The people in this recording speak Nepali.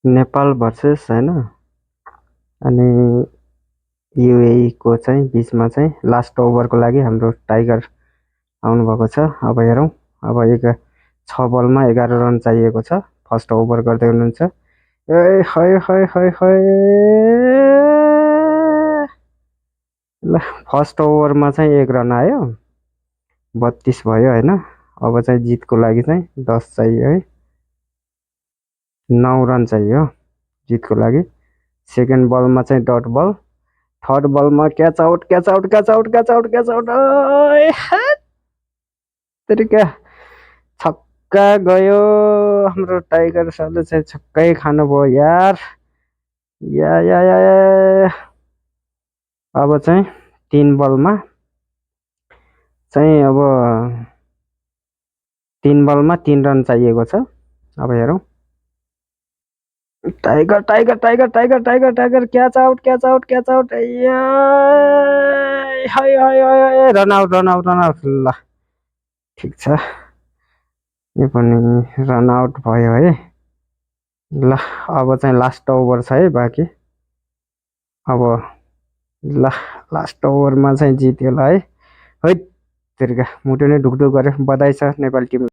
नेपाल भर्सेस होइन अनि युएई को चाहिँ बिचमा चाहिँ लास्ट ओभरको लागि हाम्रो टाइगर आउनुभएको छ। अब हेरौँ, अब 6 बलमा 11 रन चाहिएको छ। फर्स्ट ओभर गर्दै हुनुहुन्छ। ए है है है है ल, फर्स्ट ओभरमा चाहिँ 1 रन आयो, 32 भयो होइन। अब चाहिँ जितको लागि चाहिँ 10 चाहियो है, 9 रन चाहियो जितको लागि। सेकेन्ड बलमा चाहिँ डट बल, थर्ड बलमा catch out catch out catch out catch out catch out तरिका छक्का गयो। हाम्रो टाइगर सरले चाहिँ छक्कै खानुभयो यार। या अब चाहिँ 3 बलमा चाहिँ अब 3 बलमा 3 रन चाहिएको छ। अब हेरौँ, tiger tiger tiger tiger tiger tiger catch out catch out catch out run out run out run out. ल ठिक छ, यो पनि रन आउट भयो है। ल अब चाहिँ लास्ट ओभर छ है बाँकी। अब ल, लास्ट ओभरमा चाहिँ जित्यो ल है। है तेरिका मुटु नै ढुकढुक गऱ्यो। बधाई छ नेपाली टिम।